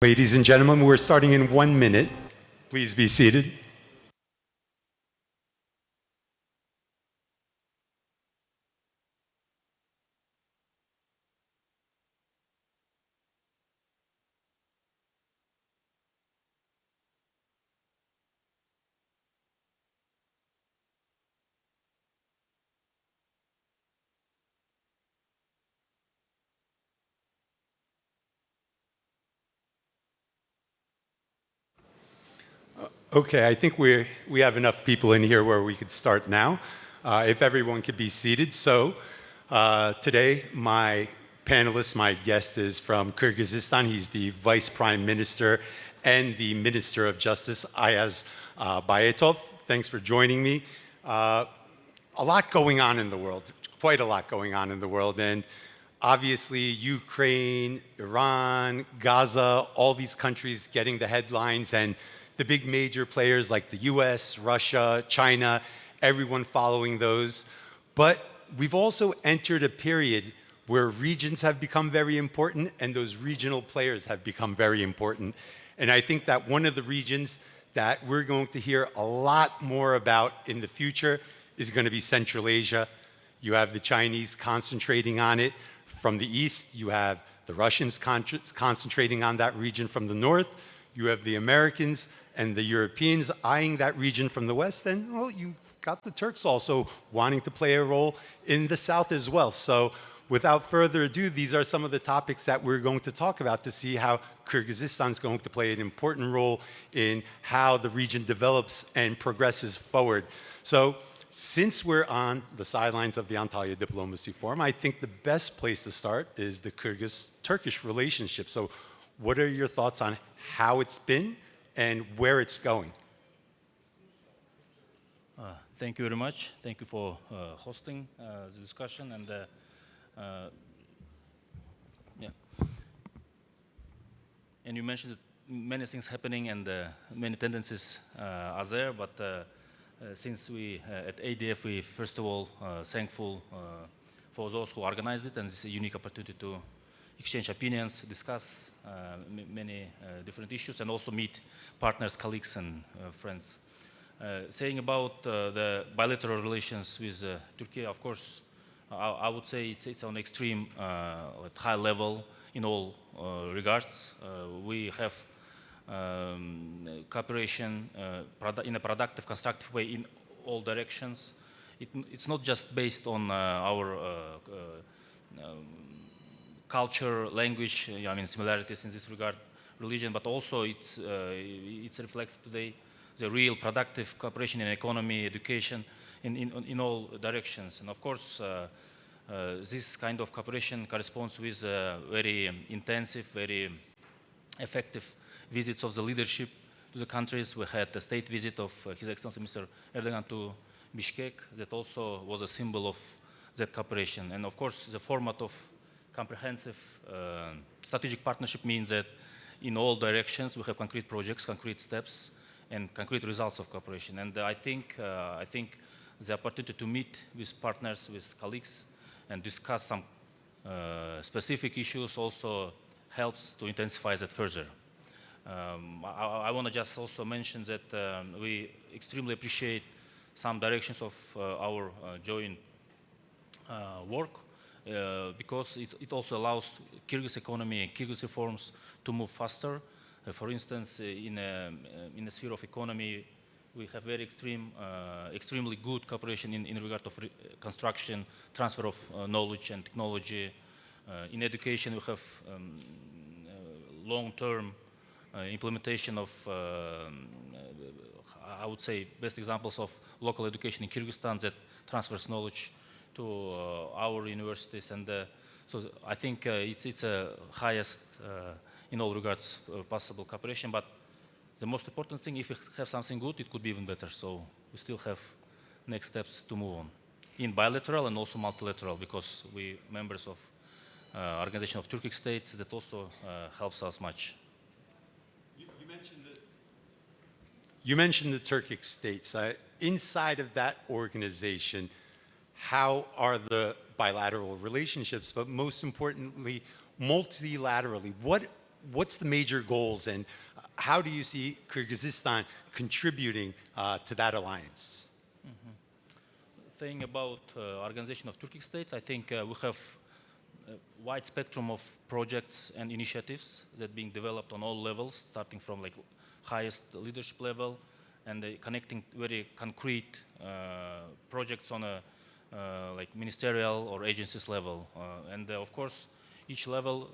Ladies and gentlemen, we're starting in 1 minute. Please be seated. Okay, I think we have enough people in here where we could start now. If everyone could be seated. So today, my panelist, my guest is from Kyrgyzstan. He's the Vice Prime Minister and the Minister of Justice, Ayaz Bayatov. Thanks for joining me. A lot going on in the world, quite a lot going on in the world. And obviously, Ukraine, Iran, Gaza, all these countries getting the headlines, and the big major players like the US, Russia, China, everyone following those. But we've also entered a period where regions have become very important and those regional players have become very important. And I think that one of the regions that we're going to hear a lot more about in the future is going to be Central Asia. You have the Chinese concentrating on it from the east. You have the Russians concentrating on that region from the north. You have the Americans and the Europeans eyeing that region from the west, and well, you got the Turks also wanting to play a role in the south as well. So without further ado, these are some of the topics that we're going to talk about to see how Kyrgyzstan is going to play an important role in how the region develops and progresses forward. So since we're on the sidelines of the Antalya Diplomacy Forum, I think the best place to start is the Kyrgyz-Turkish relationship. So what are your thoughts on how it's been and where it's going? Thank you very much. Thank you for hosting the discussion. And and you mentioned that many things happening and many tendencies are there. But since we at ADF, we first of all thankful for those who organized it, and this is a unique opportunity to exchange opinions, discuss many different issues, and also meet partners, colleagues, and friends. Saying about the bilateral relations with Turkey, of course, I would say it's on extreme at high level in all regards. We have cooperation in a productive, constructive way in all directions. It's not just based on our culture, language, I mean similarities in this regard, religion, but also it reflects today the real productive cooperation in economy, education, in all directions. And of course, this kind of cooperation corresponds with very intensive, very effective visits of the leadership to the countries. We had a state visit of His Excellency Mr. Erdogan to Bishkek that also was a symbol of that cooperation. And of course, the format of comprehensive strategic partnership means that in all directions we have concrete projects, concrete steps, and concrete results of cooperation. And I think the opportunity to meet with partners, with colleagues, and discuss some specific issues also helps to intensify that further. I want to just also mention that we extremely appreciate some directions of our joint work. Because it also allows Kyrgyz economy and Kyrgyz reforms to move faster. For instance, in the sphere of economy, we have very extremely good cooperation in regard of construction, transfer of knowledge and technology. In education, we have long-term implementation of, I would say, best examples of local education in Kyrgyzstan that transfers knowledge to our universities, and so I think it's a highest in all regards possible cooperation. But the most important thing, if we have something good, it could be even better. So we still have next steps to move on in bilateral and also multilateral, because we members of Organization of Turkic States, that also helps us much. You mentioned the Turkic states. Inside of that organization, how are the bilateral relationships, but most importantly, multilaterally? What what's the major goals, and how do you see Kyrgyzstan contributing to that alliance? Thing about organization of Turkic states, I think we have a wide spectrum of projects and initiatives that being developed on all levels, starting from like highest leadership level and connecting very concrete projects on a like ministerial or agencies level. And of course, each level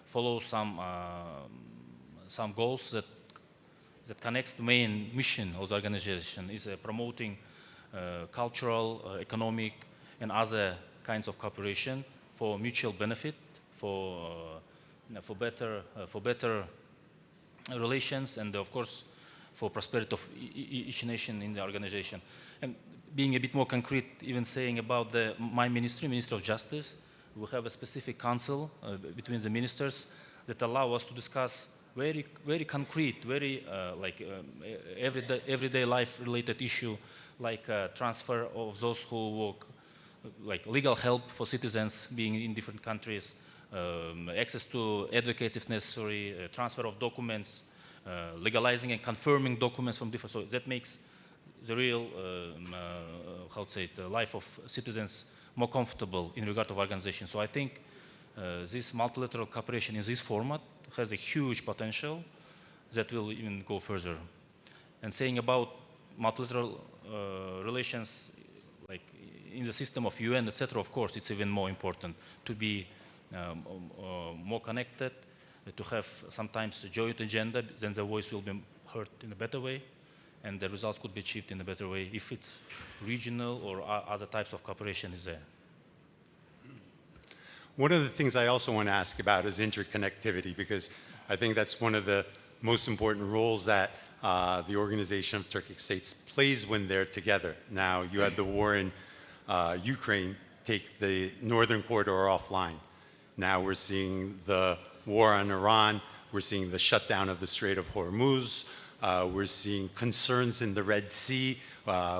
follows some goals that connects the main mission of the organization is promoting cultural, economic, and other kinds of cooperation for mutual benefit, for better relations, and of course for prosperity of each nation in the organization. And being a bit more concrete, even saying about my ministry, Ministry of Justice, we have a specific council between the ministers that allow us to discuss very concrete, very everyday life related issue, like transfer of those who work, like legal help for citizens being in different countries, access to advocates if necessary, transfer of documents, legalizing and confirming documents from different. So that makes the real, the life of citizens more comfortable in regard to organization. So I think this multilateral cooperation in this format has a huge potential that will even go further. And saying about multilateral relations, like in the system of UN, etc., of course, it's even more important to be more connected, to have sometimes a joint agenda, then the voice will be heard in a better way, and the results could be achieved in a better way if it's regional or other types of cooperation is there. One of the things I also want to ask about is interconnectivity, because I think that's one of the most important roles that the Organization of Turkic States plays when they're together. Now, you had the war in Ukraine take the northern corridor offline. Now we're seeing the war on Iran. We're seeing the shutdown of the Strait of Hormuz. We're seeing concerns in the Red Sea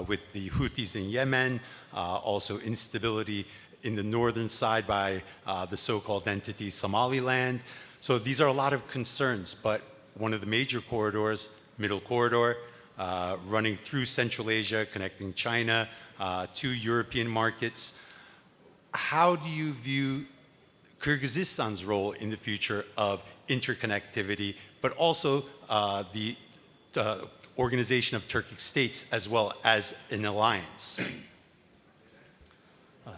with the Houthis in Yemen, also instability in the northern side by the so-called entity Somaliland. So these are a lot of concerns, but one of the major corridors, Middle Corridor, running through Central Asia, connecting China to European markets. How do you view Kyrgyzstan's role in the future of interconnectivity, but also the Organization of Turkic States as well as an alliance?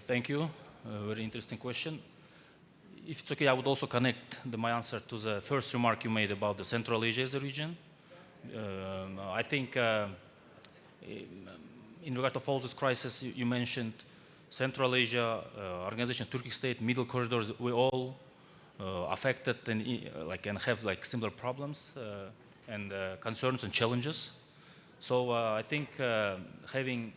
Thank you. Very interesting question. If it's okay, I would also connect my answer to the first remark you made about the Central Asia as a region. I think in regard to all this crisis you mentioned, Central Asia, Organization of Turkic State, Middle Corridors, we all affected and have similar problems and concerns and challenges. So I think having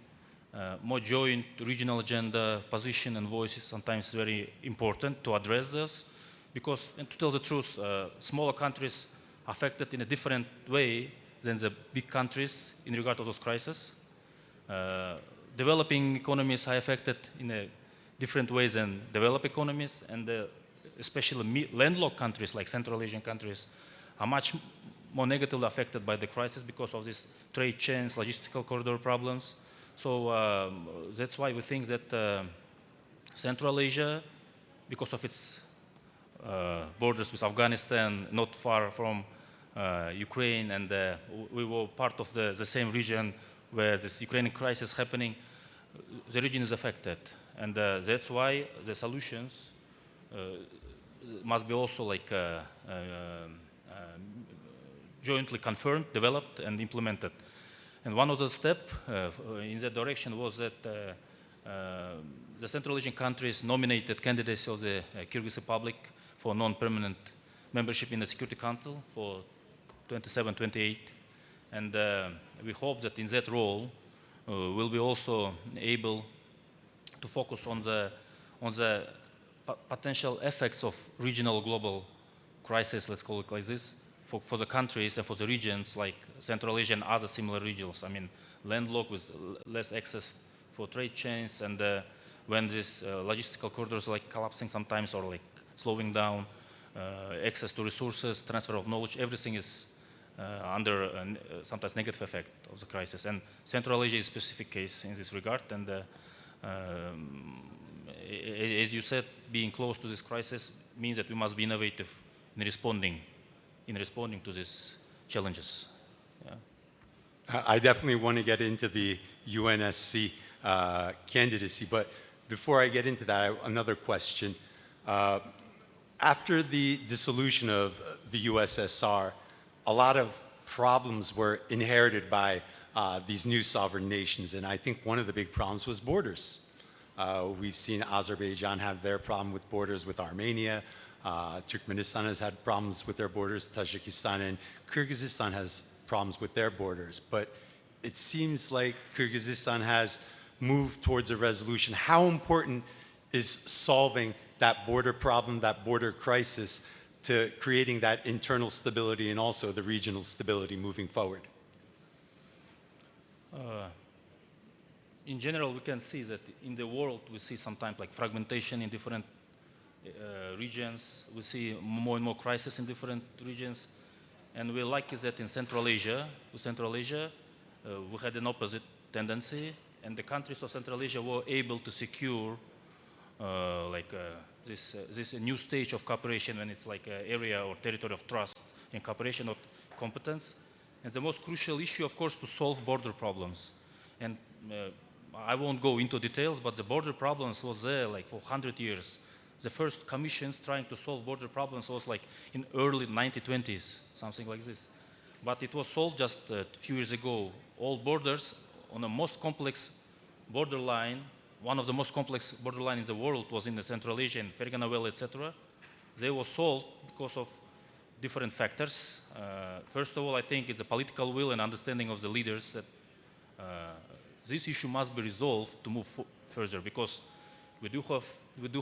more joint regional agenda, position and voice is sometimes very important to address this, because, and to tell the truth, smaller countries affected in a different way than the big countries in regard to those crises. Developing economies are affected in a different ways than developed economies, and especially landlocked countries like Central Asian countries are much more negatively affected by the crisis because of these trade chains, logistical corridor problems. So that's why we think that Central Asia, because of its borders with Afghanistan, not far from Ukraine, and we were part of the same region where this Ukrainian crisis is happening, the region is affected. And that's why the solutions must be also jointly confirmed, developed, and implemented. And one of the steps in that direction was that the Central Asian countries nominated candidates of the Kyrgyz Republic for non-permanent membership in the Security Council for 27-28. And we hope that in that role we'll be also able to focus on the potential effects of regional global crisis, let's call it like this, for the countries and for the regions like Central Asia and other similar regions. I mean, landlocked with less access for trade chains, and when these logistical corridors are collapsing sometimes or slowing down, access to resources, transfer of knowledge, everything is under sometimes negative effect of the crisis. And Central Asia is a specific case in this regard. And as you said, being close to this crisis means that we must be innovative in responding to these challenges. Yeah. I definitely want to get into the UNSC candidacy, but before I get into that, I have another question. After the dissolution of the USSR, a lot of problems were inherited by these new sovereign nations, and I think one of the big problems was borders. We've seen Azerbaijan have their problem with borders with Armenia. Turkmenistan has had problems with their borders. Tajikistan and Kyrgyzstan has problems with their borders. But it seems like Kyrgyzstan has moved towards a resolution. How important is solving that border problem, that border crisis, to creating that internal stability and also the regional stability moving forward? In general, we can see that in the world, we see sometimes like fragmentation in different regions. We see more and more crisis in different regions. And we're lucky that in Central Asia, we had an opposite tendency. And the countries of Central Asia were able to secure this new stage of cooperation when it's like an area or territory of trust and cooperation of competence. And the most crucial issue, of course, to solve border problems. And I won't go into details, but the border problems was there like for 100 years. The first commissions trying to solve border problems was like in early 1920s, something like this. But it was solved just a few years ago. All borders on the most complex borderline, one of the most complex borderline in the world was in the Central Asia and Fergana Valley, etc. They were solved because of different factors. First of all, I think it's a political will and understanding of the leaders that this issue must be resolved to move further, because we do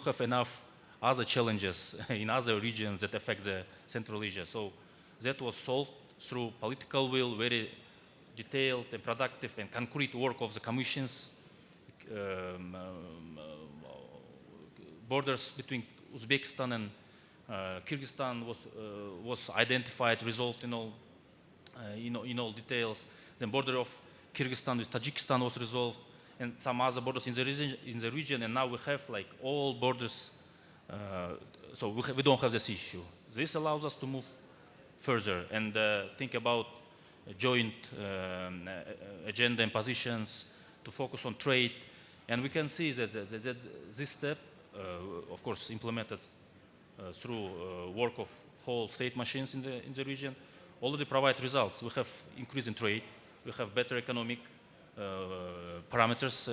have enough other challenges in other regions that affect the Central Asia. So that was solved through political will, very detailed and productive and concrete work of the commissions. Borders between Uzbekistan and Kyrgyzstan was identified, resolved in all details. The border of Kyrgyzstan with Tajikistan was resolved, and some other borders in the region. And now we have like all borders. So we don't have this issue. This allows us to move further and think about a joint agenda and positions, to focus on trade. And we can see that this step, of course, implemented through work of whole state machines in the region, already provide results. We have increase in trade, we have better economic parameters,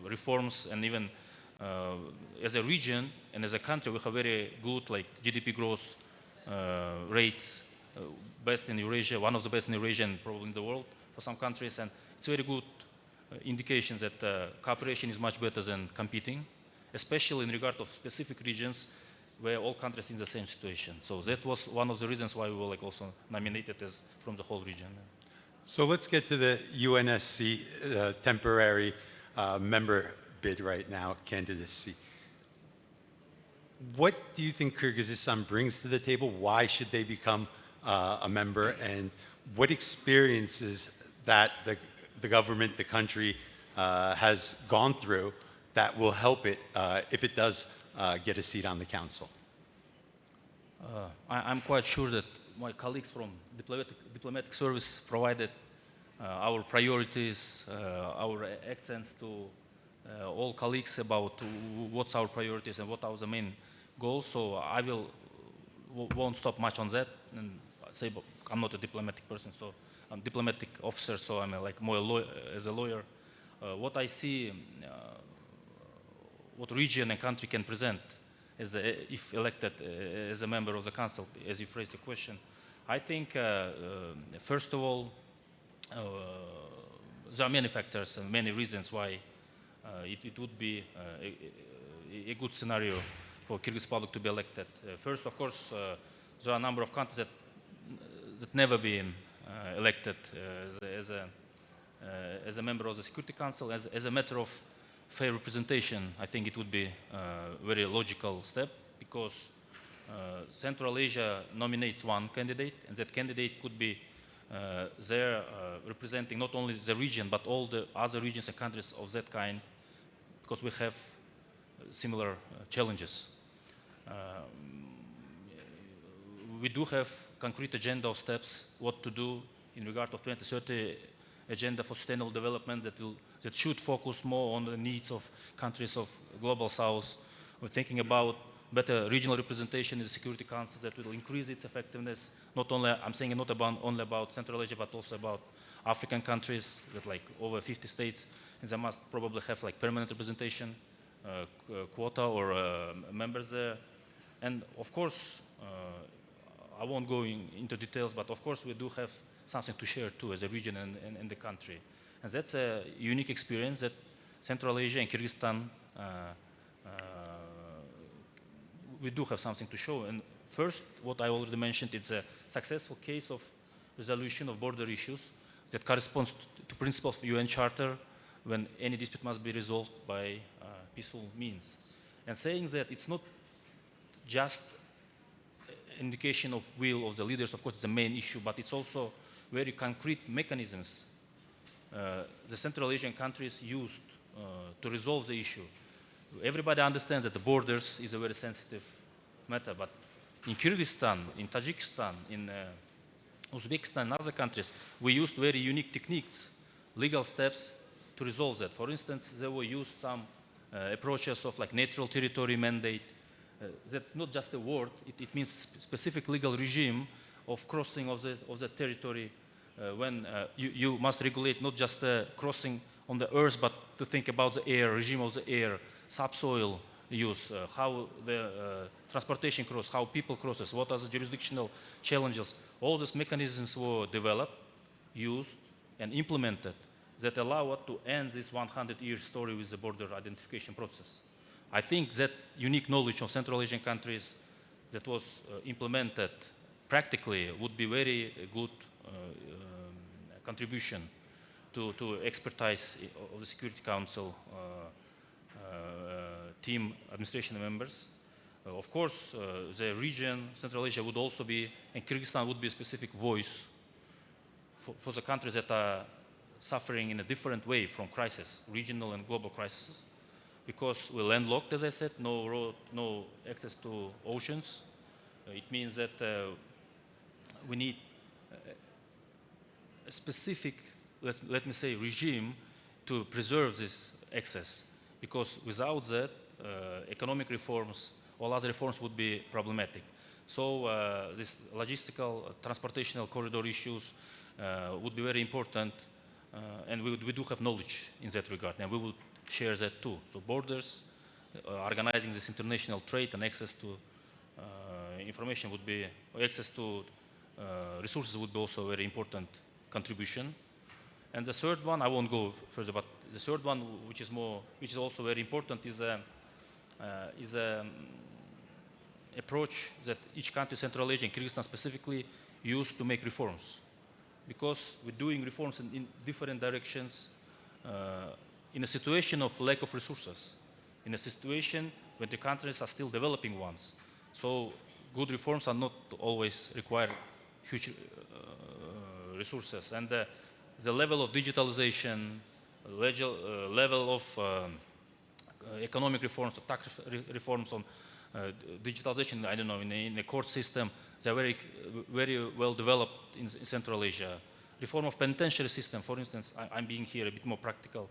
reforms, and even as a region and as a country, we have very good like GDP growth rates, best in Eurasia, one of the best in Eurasia and probably in the world for some countries. And it's very good indications that cooperation is much better than competing, especially in regard of specific regions where all countries in the same situation. So that was one of the reasons why we were like also nominated as from the whole region. So let's get to the UNSC temporary member bid right now, candidacy. What do you think Kyrgyzstan brings to the table? Why should they become a member? And what experiences that the government, the country has gone through that will help it if it does get a seat on the council? I'm quite sure that my colleagues from diplomatic service provided our priorities, our accents to all colleagues about what's our priorities and what are the main goals. So I won't stop much on that and say I'm not a diplomatic person, so I'm a diplomatic officer, so I'm like more as a lawyer. What I see, what region and country can present if elected as a member of the council, as you phrased the question. I think, first of all, there are many factors and many reasons why it would be a good scenario for Kyrgyz public to be elected. First, of course, there are a number of countries that never been elected as a member of the Security Council. As a matter of fair representation, I think it would be a very logical step, because Central Asia nominates one candidate, and that candidate could be there representing not only the region, but all the other regions and countries of that kind, because we have similar challenges. We do have concrete agenda of steps, what to do in regard of 2030 agenda for sustainable development that should focus more on the needs of countries of Global South. We're thinking about better regional representation in the Security Council that will increase its effectiveness. Not only, I'm saying not only about Central Asia, but also about African countries that like over 50 states, and they must probably have like permanent representation, quota or members there. And of course, I won't go into details, but of course we do have something to share too as a region and the country. And that's a unique experience that Central Asia and Kyrgyzstan, we do have something to show. And first, what I already mentioned, it's a successful case of resolution of border issues that corresponds to principles of UN Charter when any dispute must be resolved by peaceful means. And saying that it's not just indication of will of the leaders, of course, it's the main issue, but it's also very concrete mechanisms the Central Asian countries used to resolve the issue. Everybody understands that the borders is a very sensitive matter, but in Kyrgyzstan, in Tajikistan, in Uzbekistan and other countries, we used very unique techniques, legal steps to resolve that. For instance, there were used some approaches of like neutral territory mandate. That's not just a word, it means specific legal regime of crossing of the territory when you must regulate not just the crossing on the earth, but to think about the air, regime of the air, subsoil use, how the transportation cross, how people crosses, what are the jurisdictional challenges. All these mechanisms were developed, used, and implemented that allow us to end this 100-year story with the border identification process. I think that unique knowledge of Central Asian countries that was implemented practically would be very good contribution to expertise of the Security Council team administration members. Of course, the region, Central Asia would also be, and Kyrgyzstan would be a specific voice for the countries that are suffering in a different way from crisis, regional and global crisis. Because we're landlocked, as I said, no road, no access to oceans. It means that we need a specific, let me say, regime to preserve this access. Because without that, economic reforms, all other reforms would be problematic. So this logistical, transportational corridor issues would be very important, and we do have knowledge in that regard, and we would share that too. So borders, organizing this international trade and access to information would be, access to resources would be also a very important contribution. And the third one, I won't go further, but the third one, which is also very important, is a approach that each country, Central Asia and Kyrgyzstan specifically, use to make reforms. Because we're doing reforms in different directions, in a situation of lack of resources, in a situation when the countries are still developing ones. So good reforms are not always require huge resources. And the level of digitalization, level of economic reforms, tax reforms on digitalization, I don't know, in a court system, they're very well developed in Central Asia. Reform of penitentiary system, for instance, I'm being here a bit more practical.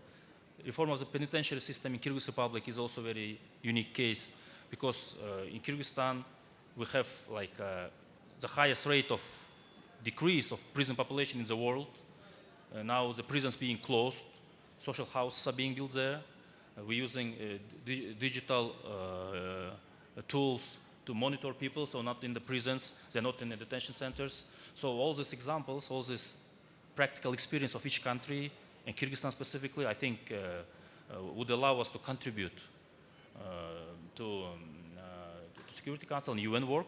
Reform of the penitentiary system in Kyrgyz Republic is also a very unique case because in Kyrgyzstan we have like the highest rate of decrease of prison population in the world. Now the prisons being closed, social houses are being built there. We're using digital tools to monitor people, so not in the prisons, they're not in the detention centers. So all these examples, all this practical experience of each country, and Kyrgyzstan specifically, I think would allow us to contribute to Security Council and UN work.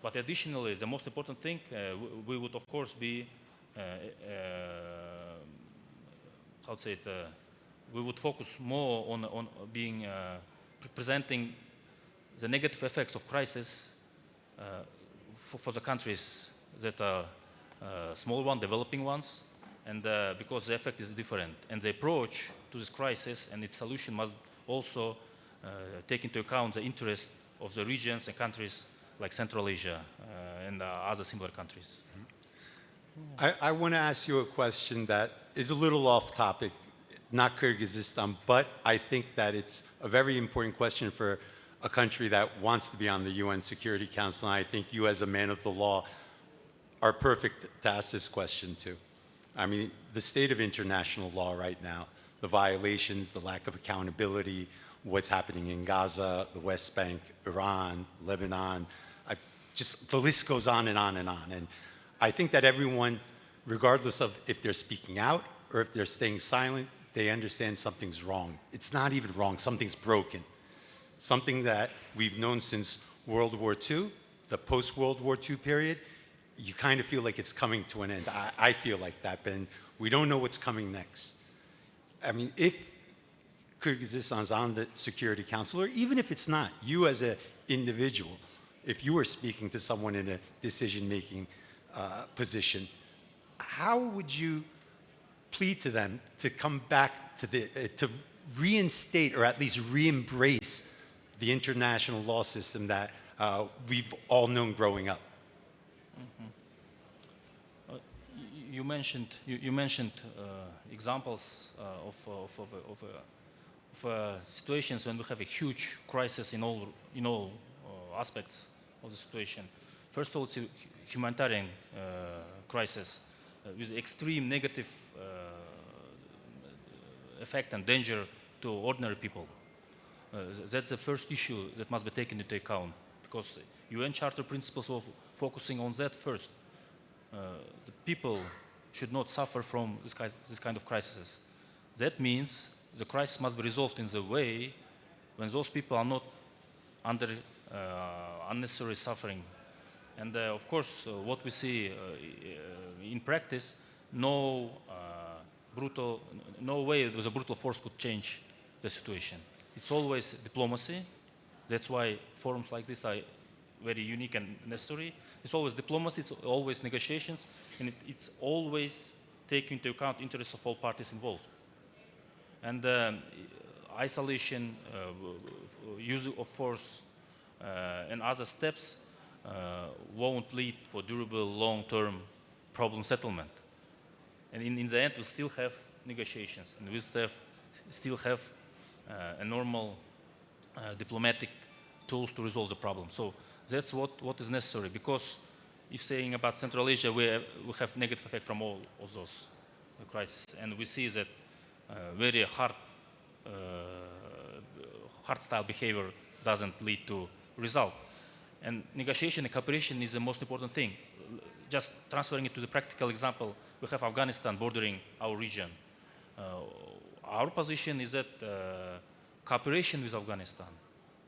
But additionally, the most important thing, we would of course be, how to say it, we would focus more on being, presenting the negative effects of crisis for the countries that are small ones, developing ones, and because the effect is different. And the approach to this crisis and its solution must also take into account the interest of the regions and countries like Central Asia and other similar countries. I want to ask you a question that is a little off topic, not Kyrgyzstan, but I think that it's a very important question for a country that wants to be on the UN Security Council, and I think you as a man of the law are perfect to ask this question to. I mean, the state of international law right now, the violations, the lack of accountability, what's happening in Gaza, the West Bank, Iran, Lebanon, just the list goes on and on and on. And I think that everyone, regardless of if they're speaking out or if they're staying silent, they understand something's wrong. It's not even wrong, something's broken. Something that we've known since World War II, the post-World War II period, you kind of feel like it's coming to an end. I feel like that, and we don't know what's coming next. I mean, if Kyrgyzstan's on the Security Council, or even if it's not, you as an individual, if you were speaking to someone in a decision-making position, how would you plead to them to come back to to reinstate or at least re-embrace the international law system that we've all known growing up? You mentioned examples of situations when we have a huge crisis in all aspects of the situation. First of all, it's a humanitarian crisis with extreme negative effect and danger to ordinary people. That's the first issue that must be taken into account, because UN Charter principles of focusing on that first. The people should not suffer from this kind of crises. That means the crisis must be resolved in the way when those people are not under unnecessary suffering. And of course, what we see in practice, no way with a brutal force could change the situation. It's always diplomacy. That's why forums like this are very unique and necessary. It's always diplomacy, it's always negotiations, and it's always taking into account interests of all parties involved. And isolation, use of force, and other steps won't lead for durable, long-term problem settlement. And in the end, we still have negotiations, and we still have a normal diplomatic tools to resolve the problem. So that's what is necessary, because if saying about Central Asia, we have negative effect from all of those crises, and we see that very hard-style behavior doesn't lead to result. And negotiation and cooperation is the most important thing. Just transferring it to the practical example, we have Afghanistan bordering our region. Our position is that cooperation with Afghanistan,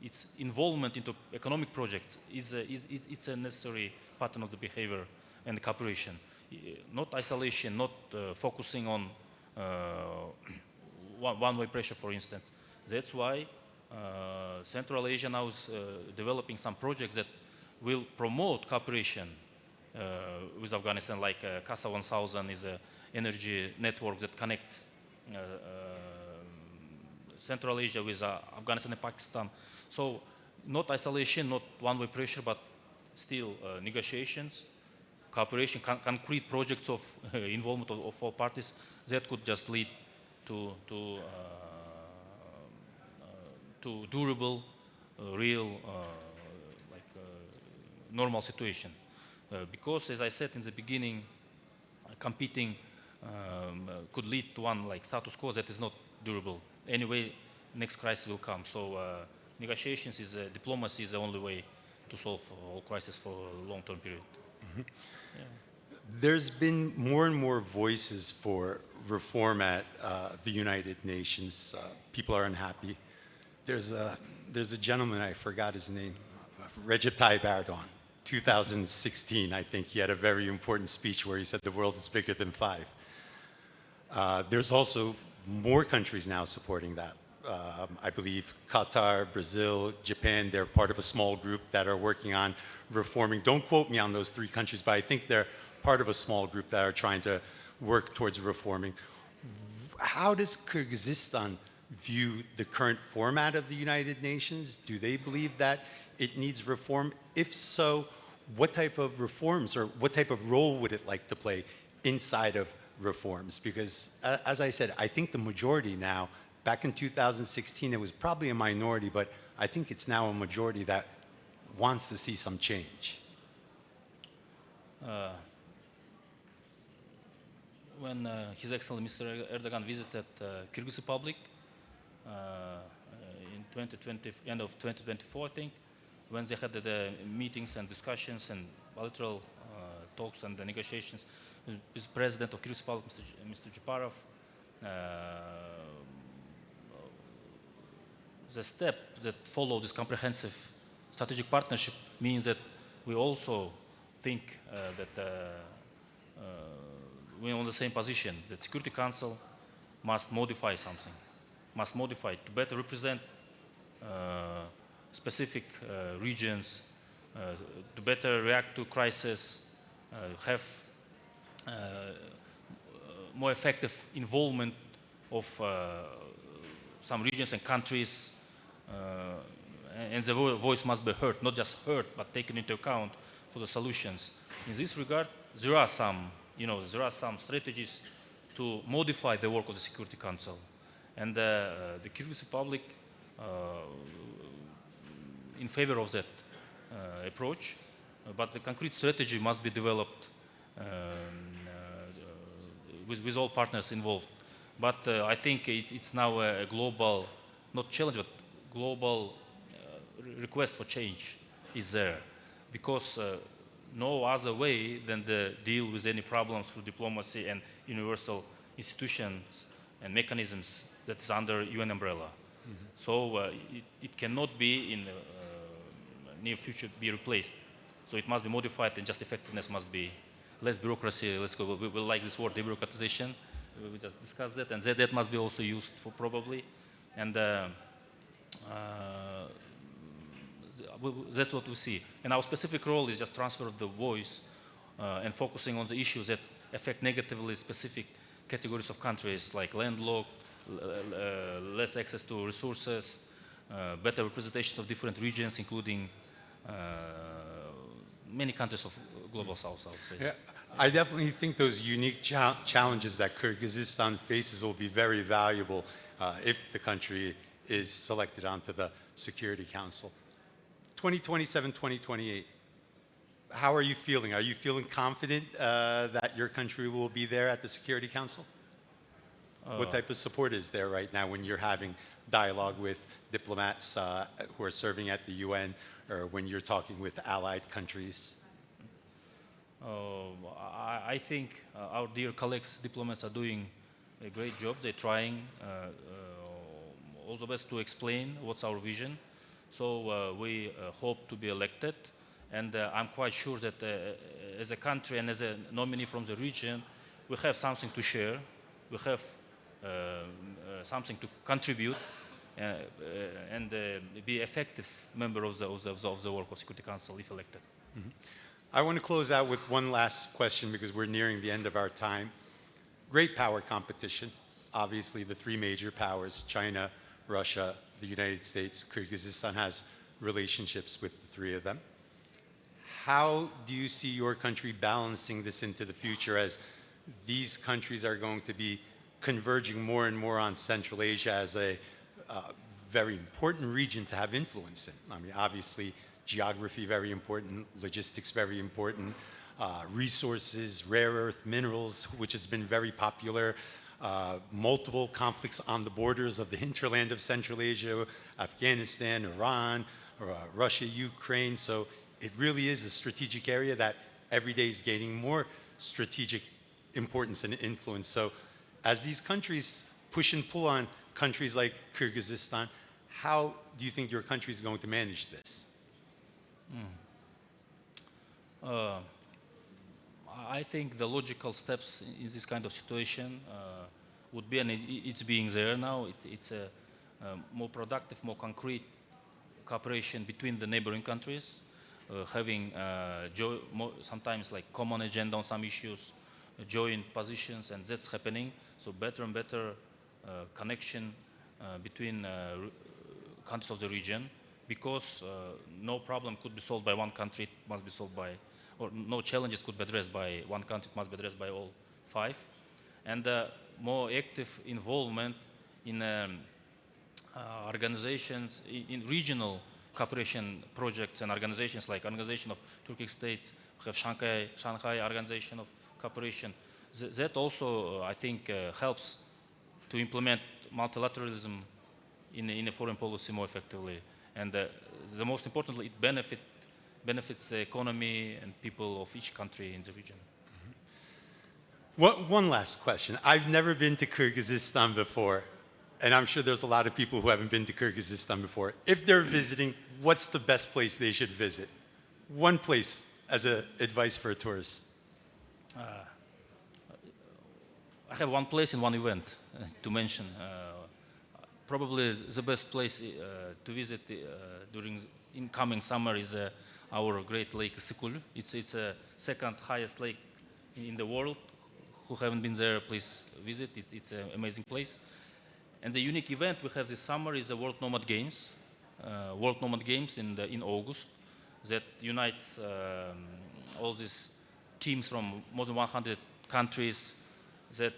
its involvement into economic projects, it's a necessary pattern of the behavior and cooperation. Not isolation, not focusing on one-way pressure, for instance. That's why Central Asia now is developing some projects that will promote cooperation with Afghanistan, like CASA 1000 is an energy network that connects Central Asia with Afghanistan and Pakistan. So not isolation, not one-way pressure, but still negotiations, cooperation, concrete projects of involvement of all parties that could just lead to durable, real, normal situation. Because, as I said in the beginning, competing could lead to one like status quo that is not durable. Anyway, next crisis will come. So negotiations diplomacy is the only way to solve all crises for a long-term period. Mm-hmm. Yeah. There's been more and more voices for reform at the United Nations. People are unhappy. There's a gentleman, I forgot his name, Recep Tayyip Erdogan. 2016, I think he had a very important speech where he said the world is bigger than five. There's also more countries now supporting that. I believe Qatar, Brazil, Japan, they're part of a small group that are working on reforming. Don't quote me on those three countries, but I think they're part of a small group that are trying to work towards reforming. How does Kyrgyzstan view the current format of the United Nations? Do they believe that it needs reform? If so, what type of reforms or what type of role would it like to play inside of reforms? Because as I said, I think the majority now, back in 2016, it was probably a minority, but I think it's now a majority that wants to see some change. When His Excellency Mr. Erdogan visited Kyrgyz Republic in 2020, end of 2024, I think, when they had the meetings and discussions and bilateral talks and the negotiations with the President of Kyrgyz Republic, Mr. Japarov, the step that followed this comprehensive strategic partnership means that we also think that we're on the same position, that Security Council must modify something, must modify to better represent specific regions, to better react to crisis, have more effective involvement of some regions and countries, and the voice must be heard, not just heard, but taken into account for the solutions. In this regard, there are some, there are some strategies to modify the work of the Security Council. And the Kyrgyz Republic in favor of that approach, but the concrete strategy must be developed with all partners involved. But I think it's now a global, not challenge, but global request for change is there, because no other way than to deal with any problems through diplomacy and universal institutions and mechanisms that's under UN umbrella. Mm-hmm. So it cannot be in the near future be replaced. So it must be modified, and just effectiveness must be less bureaucracy. Let's go. We like this word, debureaucratization. We just discussed that, and that must be also used for probably. And that's what we see. And our specific role is just transfer of the voice and focusing on the issues that affect negatively specific categories of countries, like landlocked, less access to resources, better representations of different regions, including many countries of global south, I would say. Yeah, I definitely think those unique challenges that Kyrgyzstan faces will be very valuable if the country is selected onto the Security Council. 2027, 2028, how are you feeling? Are you feeling confident that your country will be there at the Security Council? What type of support is there right now when you're having dialogue with diplomats who are serving at the UN, or when you're talking with allied countries? I think our dear colleagues, diplomats, are doing a great job. They're trying all the best to explain what's our vision. So we hope to be elected, and I'm quite sure that as a country and as a nominee from the region, we have something to share. We have something to contribute and be effective member of the work of Security Council if elected. Mm-hmm. I want to close out with one last question because we're nearing the end of our time. Great power competition. Obviously, the three major powers, China, Russia, the United States. Kyrgyzstan has relationships with the three of them. How do you see your country balancing this into the future as these countries are going to be converging more and more on Central Asia as a very important region to have influence in? I mean, obviously, geography very important, logistics very important, resources, rare earth minerals, which has been very popular, multiple conflicts on the borders of the hinterland of Central Asia, Afghanistan, Iran, Russia, Ukraine. So it really is a strategic area that every day is gaining more strategic importance and influence. So as these countries push and pull on countries like Kyrgyzstan, how do you think your country is going to manage this? I think the logical steps in this kind of situation would be, and it's being there now, it's a more productive, more concrete cooperation between the neighboring countries. having sometimes like common agenda on some issues, joint positions, and that's happening. So better and better connection between countries of the region, because no problem could be solved by one country, it must be solved by, or no challenges could be addressed by one country, it must be addressed by all five. And more active involvement in organizations, in regional cooperation projects and organizations like Organization of Turkic States, we have Shanghai Organization of Cooperation. That also, I think, helps to implement multilateralism in a foreign policy more effectively. And the most importantly, it benefits the economy and people of each country in the region. One last question. I've never been to Kyrgyzstan before, and I'm sure there's a lot of people who haven't been to Kyrgyzstan before. If they're visiting, what's the best place they should visit? One place as advice for a tourist. I have one place and one event to mention. Probably the best place to visit during incoming summer is our great lake Sikul. It's a second highest lake in the world. Who haven't been there, please visit. It's an amazing place. And the unique event we have this summer is the World Nomad Games. World Nomad Games in August that unites all these teams from more than 100 countries that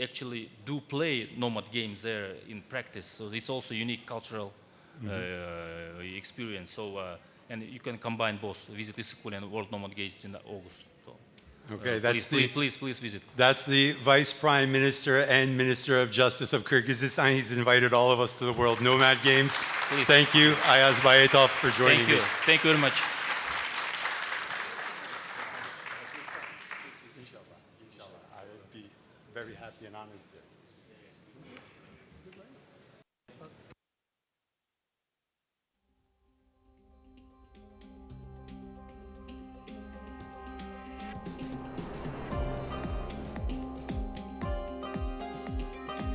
actually do play nomad games there in practice. So it's also a unique cultural experience. So and you can combine both, visit Isikul and World Nomad Games in August. So, okay, please visit. That's the Vice Prime Minister and Minister of Justice of Kyrgyzstan. He's invited all of us to the World Nomad Games. Please. Thank you, Ayaz Bayatov, for joining me. Thank you very much. I would be very happy and honored to.